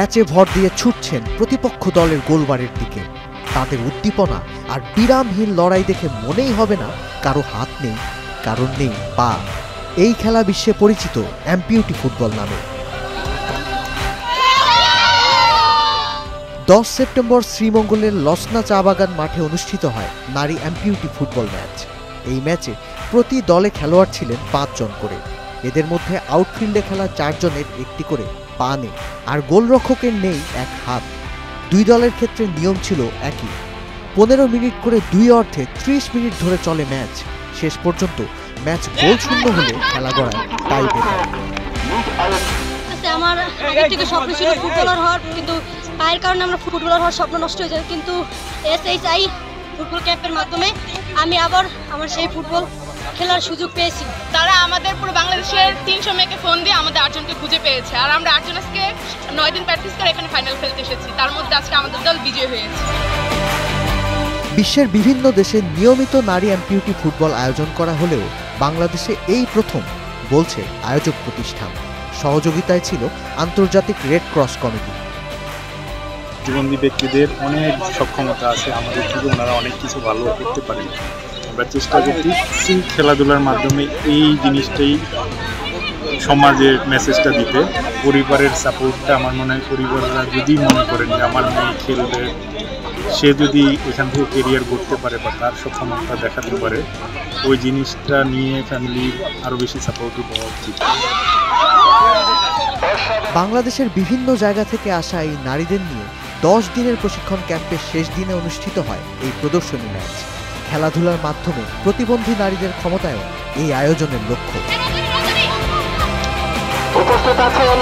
ম্যাচে ভর দিয়ে ছুটছেন প্রতিপক্ষ দলের গোলবারের দিকে। তাদের উদ্দীপনা আর বিরামহীন লড়াই দেখে মনেই হবে না কারো হাত নেই, কারোর নেই পা। এই খেলা বিশ্বে পরিচিত অ্যাম্পিউটি ফুটবল নামে। 10 সেপ্টেম্বর শ্রীমঙ্গলের লসনা চা বাগান মাঠে অনুষ্ঠিত হয় নারী অ্যাম্পিউটি ফুটবল ম্যাচ। এই ম্যাচে প্রতি দলে খেলোয়াড় ছিলেন 5 জন করে। এদের মধ্যে আউটফিল্ডে খেলা 4 জনের একটি করে পা নেই, আর গোলরক্ষকের নেই এক হাত। দুই দলের ক্ষেত্রে নিয়ম ছিল একই। 15 মিনিট করে 2 অর্ধে 30 মিনিট ধরে চলে ম্যাচ। শেষ পর্যন্ত ম্যাচ গোল শূন্য হলে খেলা গড়ায় টাই ব্রেকার। আমার আগের থেকে স্বপ্ন ছিল ফুটবলার হওয়ার, কিন্তু পায়ের কারণে আমরা ফুটবলার হওয়ার স্বপ্ন নষ্ট হয়ে যায়। কিন্তু SHI ফুটবল ক্যাম্পের মাধ্যমে আমি আবার আমার সেই ফুটবল খেলার সুযোগ পেয়েছি। তারা আমাদের পুরো বাংলাদেশের 300 মেয়েকে ফোন দিয়ে আমাদের 8 জনকে খুঁজে পেয়েছে, আর আমরা 8 জন আজকে 9 দিন প্র্যাকটিস করে এখানে ফাইনাল খেলতে এসেছি। তার মধ্যে আজকে আমাদের দল বিজয়ী হয়েছে। বিশ্বের বিভিন্ন দেশে নিয়মিত নারী অ্যাম্পিউটি ফুটবল আয়োজন করা হলেও বাংলাদেশে এই প্রথম, বলছে আয়োজক প্রতিষ্ঠান। সহযোগিতায় ছিল আন্তর্জাতিক রেড ক্রস কমিটি। প্রতিবন্ধী ব্যক্তিদের অনেক সক্ষমতা আছে, আমাদের থেকে ওনারা অনেক কিছু ভালো করতে পারেন। আমরা চেষ্টা করছি খেলাধুলার মাধ্যমে এই জিনিসটাই সমাজের মেসেজটা দিতে। পরিবারের সাপোর্টটা, আমার মনে হয় পরিবাররা যদি মনে করেন যে আমার মেয়ে খেলবে, সে যদি এখান থেকে কেরিয়ার করতে পারে বা তার সক্ষমতা দেখাতে পারে, ওই জিনিসটা নিয়ে ফ্যামিলির আরও বেশি সাপোর্টিভ হওয়া উচিত। বাংলাদেশের বিভিন্ন জায়গা থেকে আসা এই নারীদের নিয়ে 10 দিনের প্রশিক্ষণ ক্যাম্পের শেষ দিনে অনুষ্ঠিত হয় এই প্রদর্শনী ম্যাচ। খেলাধুলার মাধ্যমে প্রতিবন্ধী নারীদের ক্ষমতায়ন এই আয়োজনের লক্ষ্য। উপস্থিত আছেন